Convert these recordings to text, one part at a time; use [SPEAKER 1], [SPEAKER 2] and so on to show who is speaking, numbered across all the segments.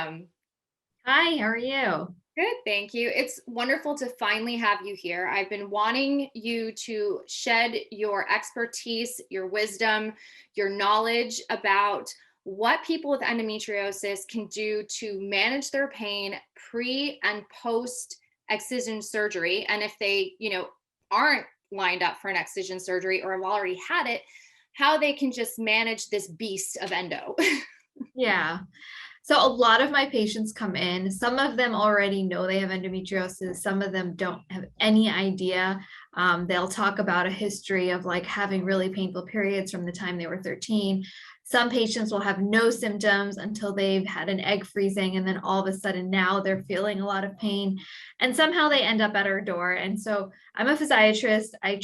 [SPEAKER 1] Welcome.
[SPEAKER 2] Hi, how are you?
[SPEAKER 1] Good, thank you. It's wonderful to finally have you here. I've been wanting you to shed your expertise, your wisdom, your knowledge about what people with endometriosis can do to manage their pain pre and post excision surgery. And if they, aren't lined up for an excision surgery or have already had it, how they can just manage this beast of endo.
[SPEAKER 2] Yeah. So a lot of my patients come in. Some of them already know they have endometriosis. Some of them don't have any idea. They'll talk about a history of like having really painful periods from the time they were 13. Some patients will have no symptoms until they've had an egg freezing, and then all of a sudden now they're feeling a lot of pain, and somehow they end up at our door. And so I'm a physiatrist. I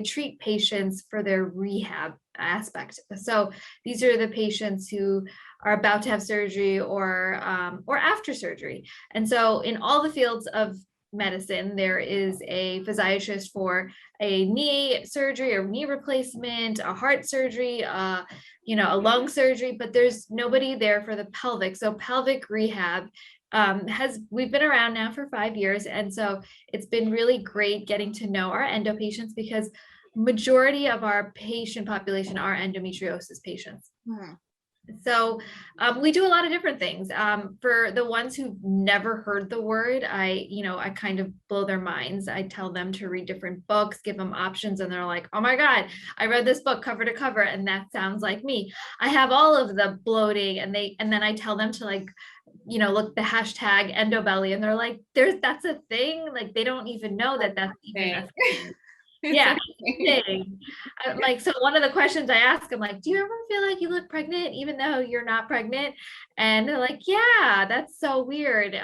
[SPEAKER 2] treat patients for their rehab aspect. So these are the patients who are about to have surgery or after surgery. And so in all the fields of medicine, there is a physiatrist for a knee surgery or knee replacement, a heart surgery, a lung surgery, but there's nobody there for the pelvic. So pelvic rehab we've been around now for 5 years. And so it's been really great getting to know our endo patients because majority of our patient population are endometriosis patients.
[SPEAKER 1] Hmm.
[SPEAKER 2] So we do a lot of different things. For the ones who've never heard the word, I kind of blow their minds. I tell them to read different books, give them options, and they're like, "Oh my God, I read this book cover to cover, and that sounds like me." I have all of the bloating, and then I tell them to look the hashtag endobelly, and they're like, that's a thing. Like they don't even know that that's even a
[SPEAKER 1] Thing.
[SPEAKER 2] thing.
[SPEAKER 1] It's
[SPEAKER 2] Yeah,
[SPEAKER 1] amazing.
[SPEAKER 2] thing. So one of the questions I ask them, like, do you ever feel like you look pregnant even though you're not pregnant? And they're like, yeah, that's so weird.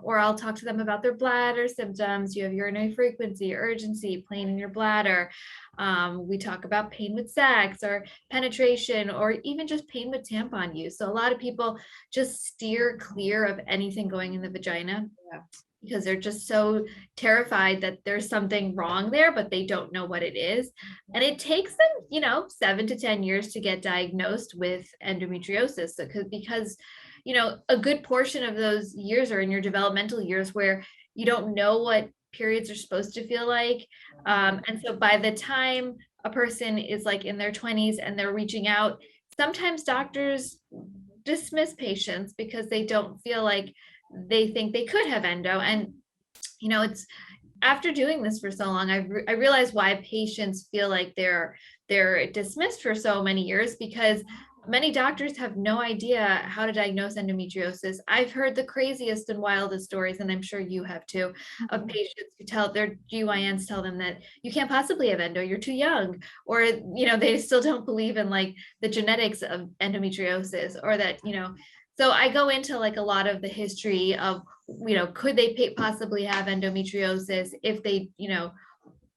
[SPEAKER 2] Or I'll talk to them about their bladder symptoms. You have urinary frequency, urgency, pain in your bladder. We talk about pain with sex or penetration or even just pain with tampon use. So a lot of people just steer clear of anything going in the vagina
[SPEAKER 1] Yeah.
[SPEAKER 2] because they're just so terrified that there's something wrong there, but they don't know what it is. And it takes them, 7 to 10 years to get diagnosed with endometriosis because a good portion of those years are in your developmental years where you don't know what periods are supposed to feel like. And so by the time a person is like in their 20s and they're reaching out, sometimes doctors dismiss patients because they don't feel like they think they could have endo. And it's after doing this for so long, I realized why patients feel like they're dismissed for so many years, because many doctors have no idea how to diagnose endometriosis. I've heard the craziest and wildest stories, and I'm sure you have too, of
[SPEAKER 1] Mhm.
[SPEAKER 2] patients who tell their GYNs tell them that you can't possibly have endo, you're too young, or they still don't believe in like the genetics of endometriosis, or that so I go into like a lot of the history of could they possibly have endometriosis if they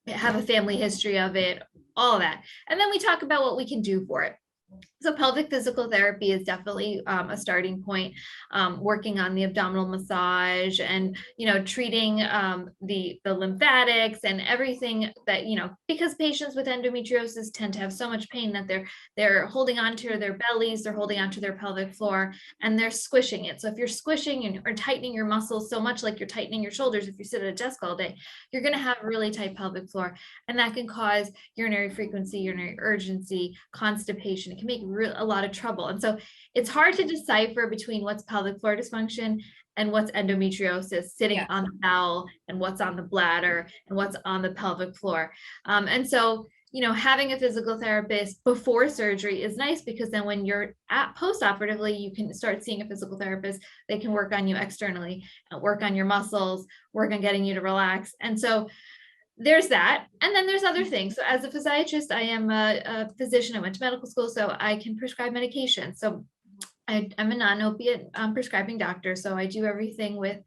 [SPEAKER 2] have a family history of it, all of that. And then we talk about what we can do for it. So pelvic physical therapy is definitely a starting point. Working on the abdominal massage and treating the lymphatics and everything that because patients with endometriosis tend to have so much pain that they're holding onto their bellies, they're holding onto their pelvic floor, and they're squishing it. So if you're squishing or tightening your muscles so much, like you're tightening your shoulders, if you sit at a desk all day, you're going to have really tight pelvic floor, and that can cause urinary frequency, urinary urgency, constipation. It can make a lot of trouble. And so it's hard to decipher between what's pelvic floor dysfunction and what's endometriosis sitting
[SPEAKER 1] Yeah.
[SPEAKER 2] on the bowel, and what's on the bladder, and what's on the pelvic floor. And so having a physical therapist before surgery is nice, because then when you're at post-operatively, you can start seeing a physical therapist. They can work on you externally, work on your muscles, work on getting you to relax. And so there's that. And then there's other things. So as a physiatrist, I am a physician. I went to medical school, so I can prescribe medication. So I'm a non-opiate prescribing doctor. So I do everything with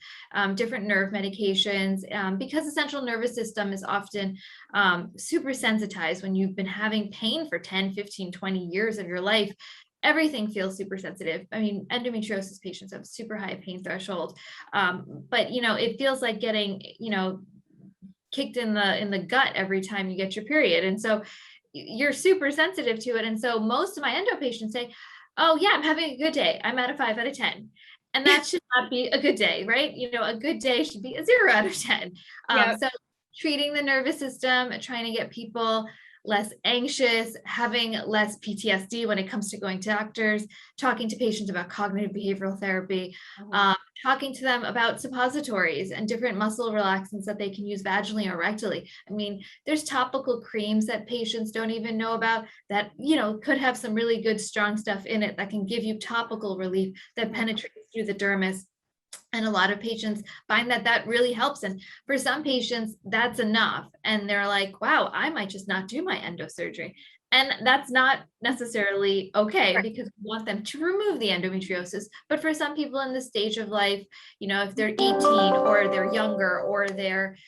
[SPEAKER 2] different nerve medications, because the central nervous system is often super sensitized. When you've been having pain for 10, 15, 20 years of your life, everything feels super sensitive. I mean, endometriosis patients have super high pain threshold. But it feels like getting, kicked in the gut every time you get your period. And so you're super sensitive to it. And so most of my endo patients say, oh yeah, I'm having a good day, I'm at a 5 out of 10. And that should not be a good day, right? You know, a good day should be a 0 out of 10.
[SPEAKER 1] Yeah.
[SPEAKER 2] So treating the nervous system, trying to get people less anxious, having less PTSD when it comes to going to doctors, talking to patients about cognitive behavioral therapy, talking to them about suppositories and different muscle relaxants that they can use vaginally or rectally. I mean, there's topical creams that patients don't even know about that, you know, could have some really good strong stuff in it that can give you topical relief that penetrates through the dermis. And a lot of patients find that that really helps. And for some patients, that's enough. And they're like, wow, I might just not do my endo surgery. And that's not necessarily okay,
[SPEAKER 1] Right.
[SPEAKER 2] because we want them to remove the endometriosis. But for some people in this stage of life, you know, if they're 18 or they're younger or they're,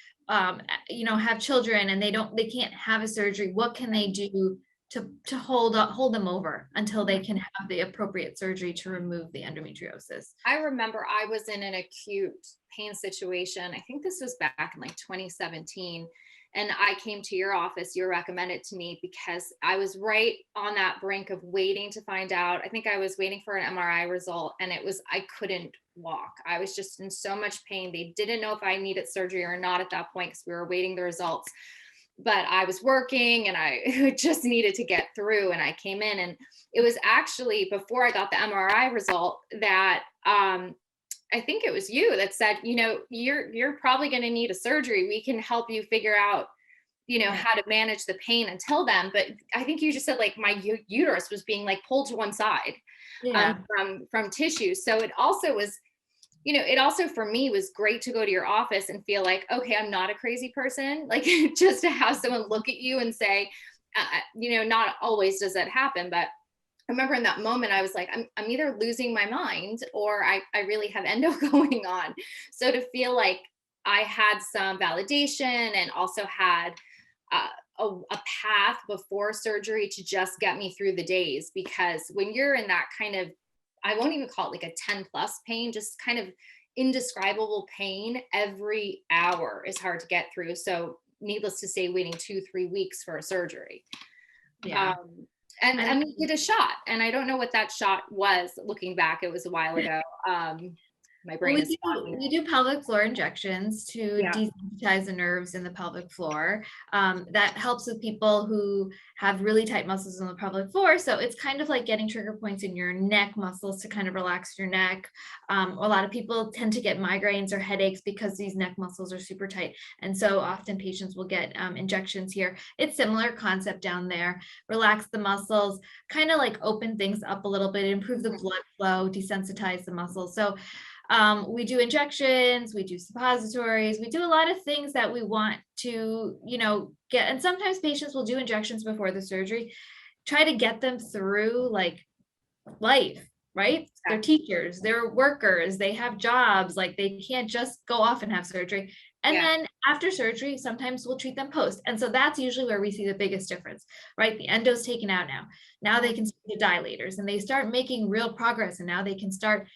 [SPEAKER 2] you know, have children and they can't have a surgery, what can they do to hold them over until they can have the appropriate surgery to remove the endometriosis?
[SPEAKER 1] I remember I was in an acute pain situation. I think this was back in like 2017. And I came to your office. You recommended to me because I was right on that brink of waiting to find out. I think I was waiting for an MRI result, and I couldn't walk. I was just in so much pain. They didn't know if I needed surgery or not at that point because we were waiting the results. But I was working and I just needed to get through. And I came in, and it was actually before I got the MRI result that I think it was you that said, you know, you're probably going to need a surgery. We can help you figure out, you know, how to manage the pain until then. But I think you just said like my uterus was being like pulled to one side
[SPEAKER 2] Yeah.
[SPEAKER 1] from tissue. So it also was, you know, it also for me was great to go to your office and feel like, okay, I'm not a crazy person. Like just to have someone look at you and say, you know, not always does that happen, but I remember in that moment, I was like, I'm either losing my mind or I really have endo going on. So to feel like I had some validation and also had a path before surgery to just get me through the days, because when you're in that kind of, I won't even call it like a 10 plus pain, just kind of indescribable pain, every hour is hard to get through. So needless to say, waiting 2-3 weeks for a surgery.
[SPEAKER 2] Yeah.
[SPEAKER 1] And we did a shot, and I don't know what that shot was. Looking back, it was a while ago. My brain is foggy.
[SPEAKER 2] We do pelvic floor injections to
[SPEAKER 1] Yeah.
[SPEAKER 2] desensitize the nerves in the pelvic floor. That helps with people who have really tight muscles in the pelvic floor. So it's kind of like getting trigger points in your neck muscles to kind of relax your neck. A lot of people tend to get migraines or headaches because these neck muscles are super tight. And so often patients will get injections here. It's similar concept down there. Relax the muscles, kind of like open things up a little bit, improve the blood flow, desensitize the muscles. So we do injections, we do suppositories, we do a lot of things that we want to, you know, get. And sometimes patients will do injections before the surgery, try to get them through like life, right? They're teachers, they're workers, they have jobs, like they can't just go off and have surgery. And then after surgery, sometimes we'll treat them post. And so that's usually where we see the biggest difference, right? The endo's taken out now. Now they can see the dilators and they start making real progress. And now they can start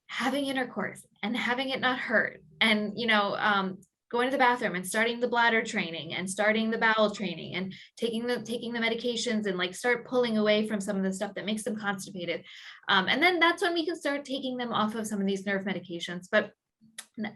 [SPEAKER 2] having intercourse and having it not hurt, and you know, going to the bathroom and starting the bladder training and starting the bowel training and taking the medications and like start pulling away from some of the stuff that makes them constipated, and then that's when we can start taking them off of some of these nerve medications. But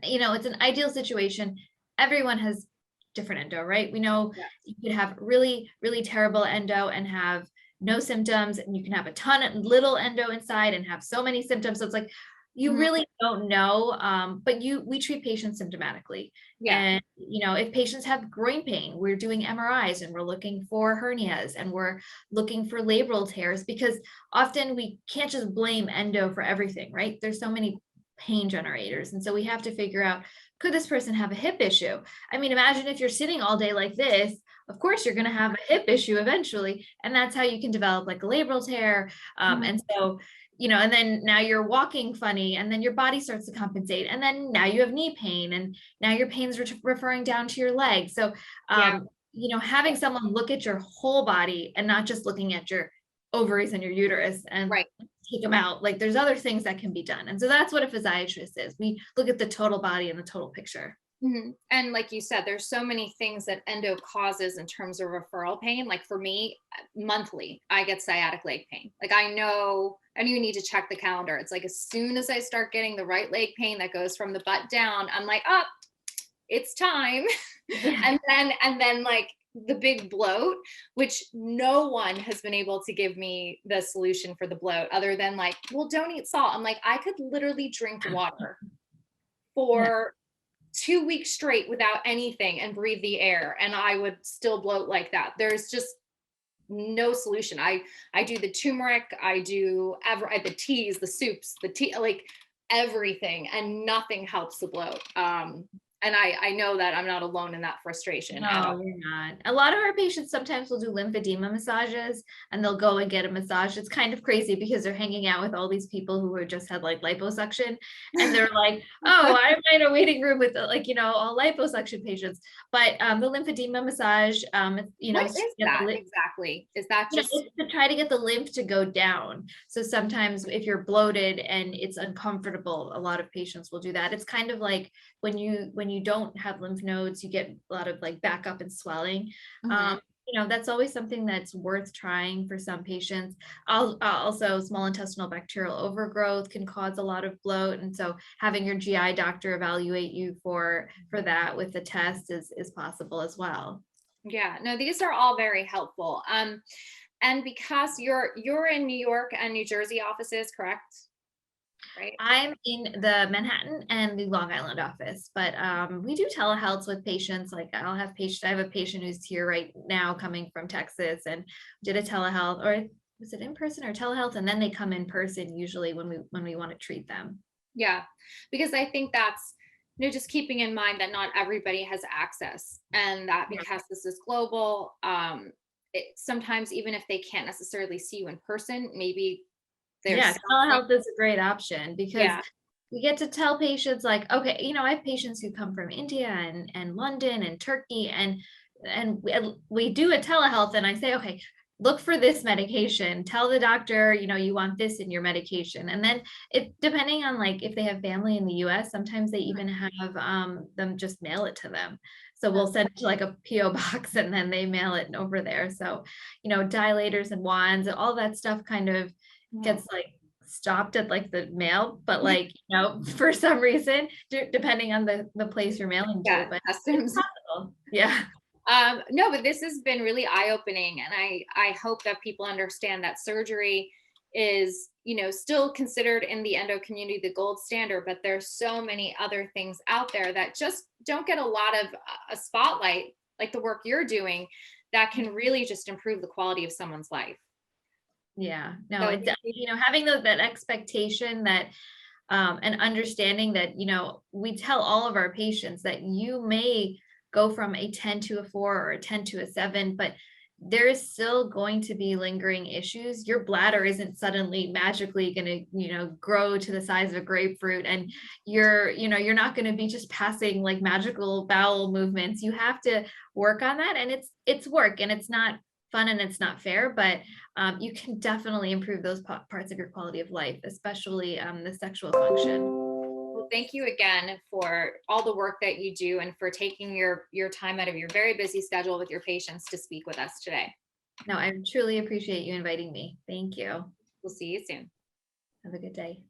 [SPEAKER 2] you know, it's an ideal situation. Everyone has different endo, right? We know you could have really terrible endo and have no symptoms, and you can have a ton of little endo inside and have so many symptoms. So it's like you really don't know, but we treat patients symptomatically. And you know, if patients have groin pain, we're doing MRIs and we're looking for hernias and we're looking for labral tears, because often we can't just blame endo for everything, right? There's so many pain generators, and so we have to figure out, could this person have a hip issue? I mean, imagine if you're sitting all day like this, of course you're going to have a hip issue eventually, and that's how you can develop like a labral tear. And so, you know, and then now you're walking funny, and then your body starts to compensate, and then now you have knee pain, and now your pain's referring down to your leg. So you know, having someone look at your whole body and not just looking at your ovaries and your uterus and take them out, like there's other things that can be done. And so that's what a physiatrist is. We look at the total body and the total picture.
[SPEAKER 1] And like you said, there's so many things that endo causes in terms of referral pain. Like for me, monthly, I get sciatic leg pain. Like I know, I don't even need to check the calendar. It's like as soon as I start getting the right leg pain that goes from the butt down, I'm like, oh, it's time.
[SPEAKER 2] Yeah.
[SPEAKER 1] And then like the big bloat, which no one has been able to give me the solution for the bloat other than like, well, don't eat salt. I'm like, I could literally drink water
[SPEAKER 2] Yeah.
[SPEAKER 1] for 2 weeks straight without anything and breathe the air and I would still bloat like that. There's just no solution. I do the turmeric, I do the teas, the soups, the tea, like everything, and nothing helps the bloat. And I know that I'm not alone in that frustration at all.
[SPEAKER 2] No, you're not. A lot of our patients sometimes will do lymphedema massages and they'll go and get a massage. It's kind of crazy because they're hanging out with all these people who are just had like liposuction and they're like, oh, I'm in a waiting room with like, all liposuction patients. But the lymphedema massage,
[SPEAKER 1] What
[SPEAKER 2] is to
[SPEAKER 1] is
[SPEAKER 2] get
[SPEAKER 1] that exactly? Is that just
[SPEAKER 2] it's to try to get the lymph to go down. So sometimes if you're bloated and it's uncomfortable, a lot of patients will do that. It's kind of like when you don't have lymph nodes, you get a lot of like backup and swelling.
[SPEAKER 1] Mhm.
[SPEAKER 2] That's always something that's worth trying for some patients. Also, small intestinal bacterial overgrowth can cause a lot of bloat, and so having your GI doctor evaluate you for that with the test is possible as well.
[SPEAKER 1] Yeah, no, these are all very helpful. And because you're in New York and New Jersey offices, correct? Right?
[SPEAKER 2] I'm in the Manhattan and the Long Island office, but we do telehealths with patients. Like I have a patient who's here right now coming from Texas and did a telehealth, or was it in person or telehealth? And then they come in person usually when we want to treat them.
[SPEAKER 1] Yeah, because I think that's, just keeping in mind that not everybody has access, and that
[SPEAKER 2] Yeah.
[SPEAKER 1] because this is global, sometimes even if they can't necessarily see you in person, maybe there's
[SPEAKER 2] Yeah,
[SPEAKER 1] something.
[SPEAKER 2] telehealth is a great option because
[SPEAKER 1] Yeah,
[SPEAKER 2] we get to tell patients like, okay, I have patients who come from India and London and Turkey and we do a telehealth and I say, okay, look for this medication. Tell the doctor, you want this in your medication. And then it depending on like if they have family in the US, sometimes they even have them just mail it to them. So we'll send it to like a PO box and then they mail it over there. So, dilators and wands, all that stuff kind of
[SPEAKER 1] mhm.
[SPEAKER 2] gets like stopped at like the mail, but like, for some reason, depending on the place you're mailing to,
[SPEAKER 1] Yeah,
[SPEAKER 2] but it's
[SPEAKER 1] customs.
[SPEAKER 2] possible. Yeah.
[SPEAKER 1] No, but this has been really eye-opening, and I hope that people understand that surgery is, still considered in the endo community the gold standard, but there's so many other things out there that just don't get a lot of a spotlight, like the work you're doing, that can really just improve the quality of someone's life.
[SPEAKER 2] Yeah. No,
[SPEAKER 1] So
[SPEAKER 2] it's, having that expectation that and understanding that, we tell all of our patients that you may go from a 10 to a 4 or a 10 to a 7, but there is still going to be lingering issues. Your bladder isn't suddenly magically going to, grow to the size of a grapefruit and you're not going to be just passing like magical bowel movements. You have to work on that and it's work and it's not fun and it's not fair, but you can definitely improve those parts of your quality of life, especially the sexual function.
[SPEAKER 1] well, thank you again for all the work that you do and for taking your time out of your very busy schedule with your patients to speak with us today.
[SPEAKER 2] No, I truly appreciate you inviting me. Thank you.
[SPEAKER 1] We'll see you soon.
[SPEAKER 2] Have a good day.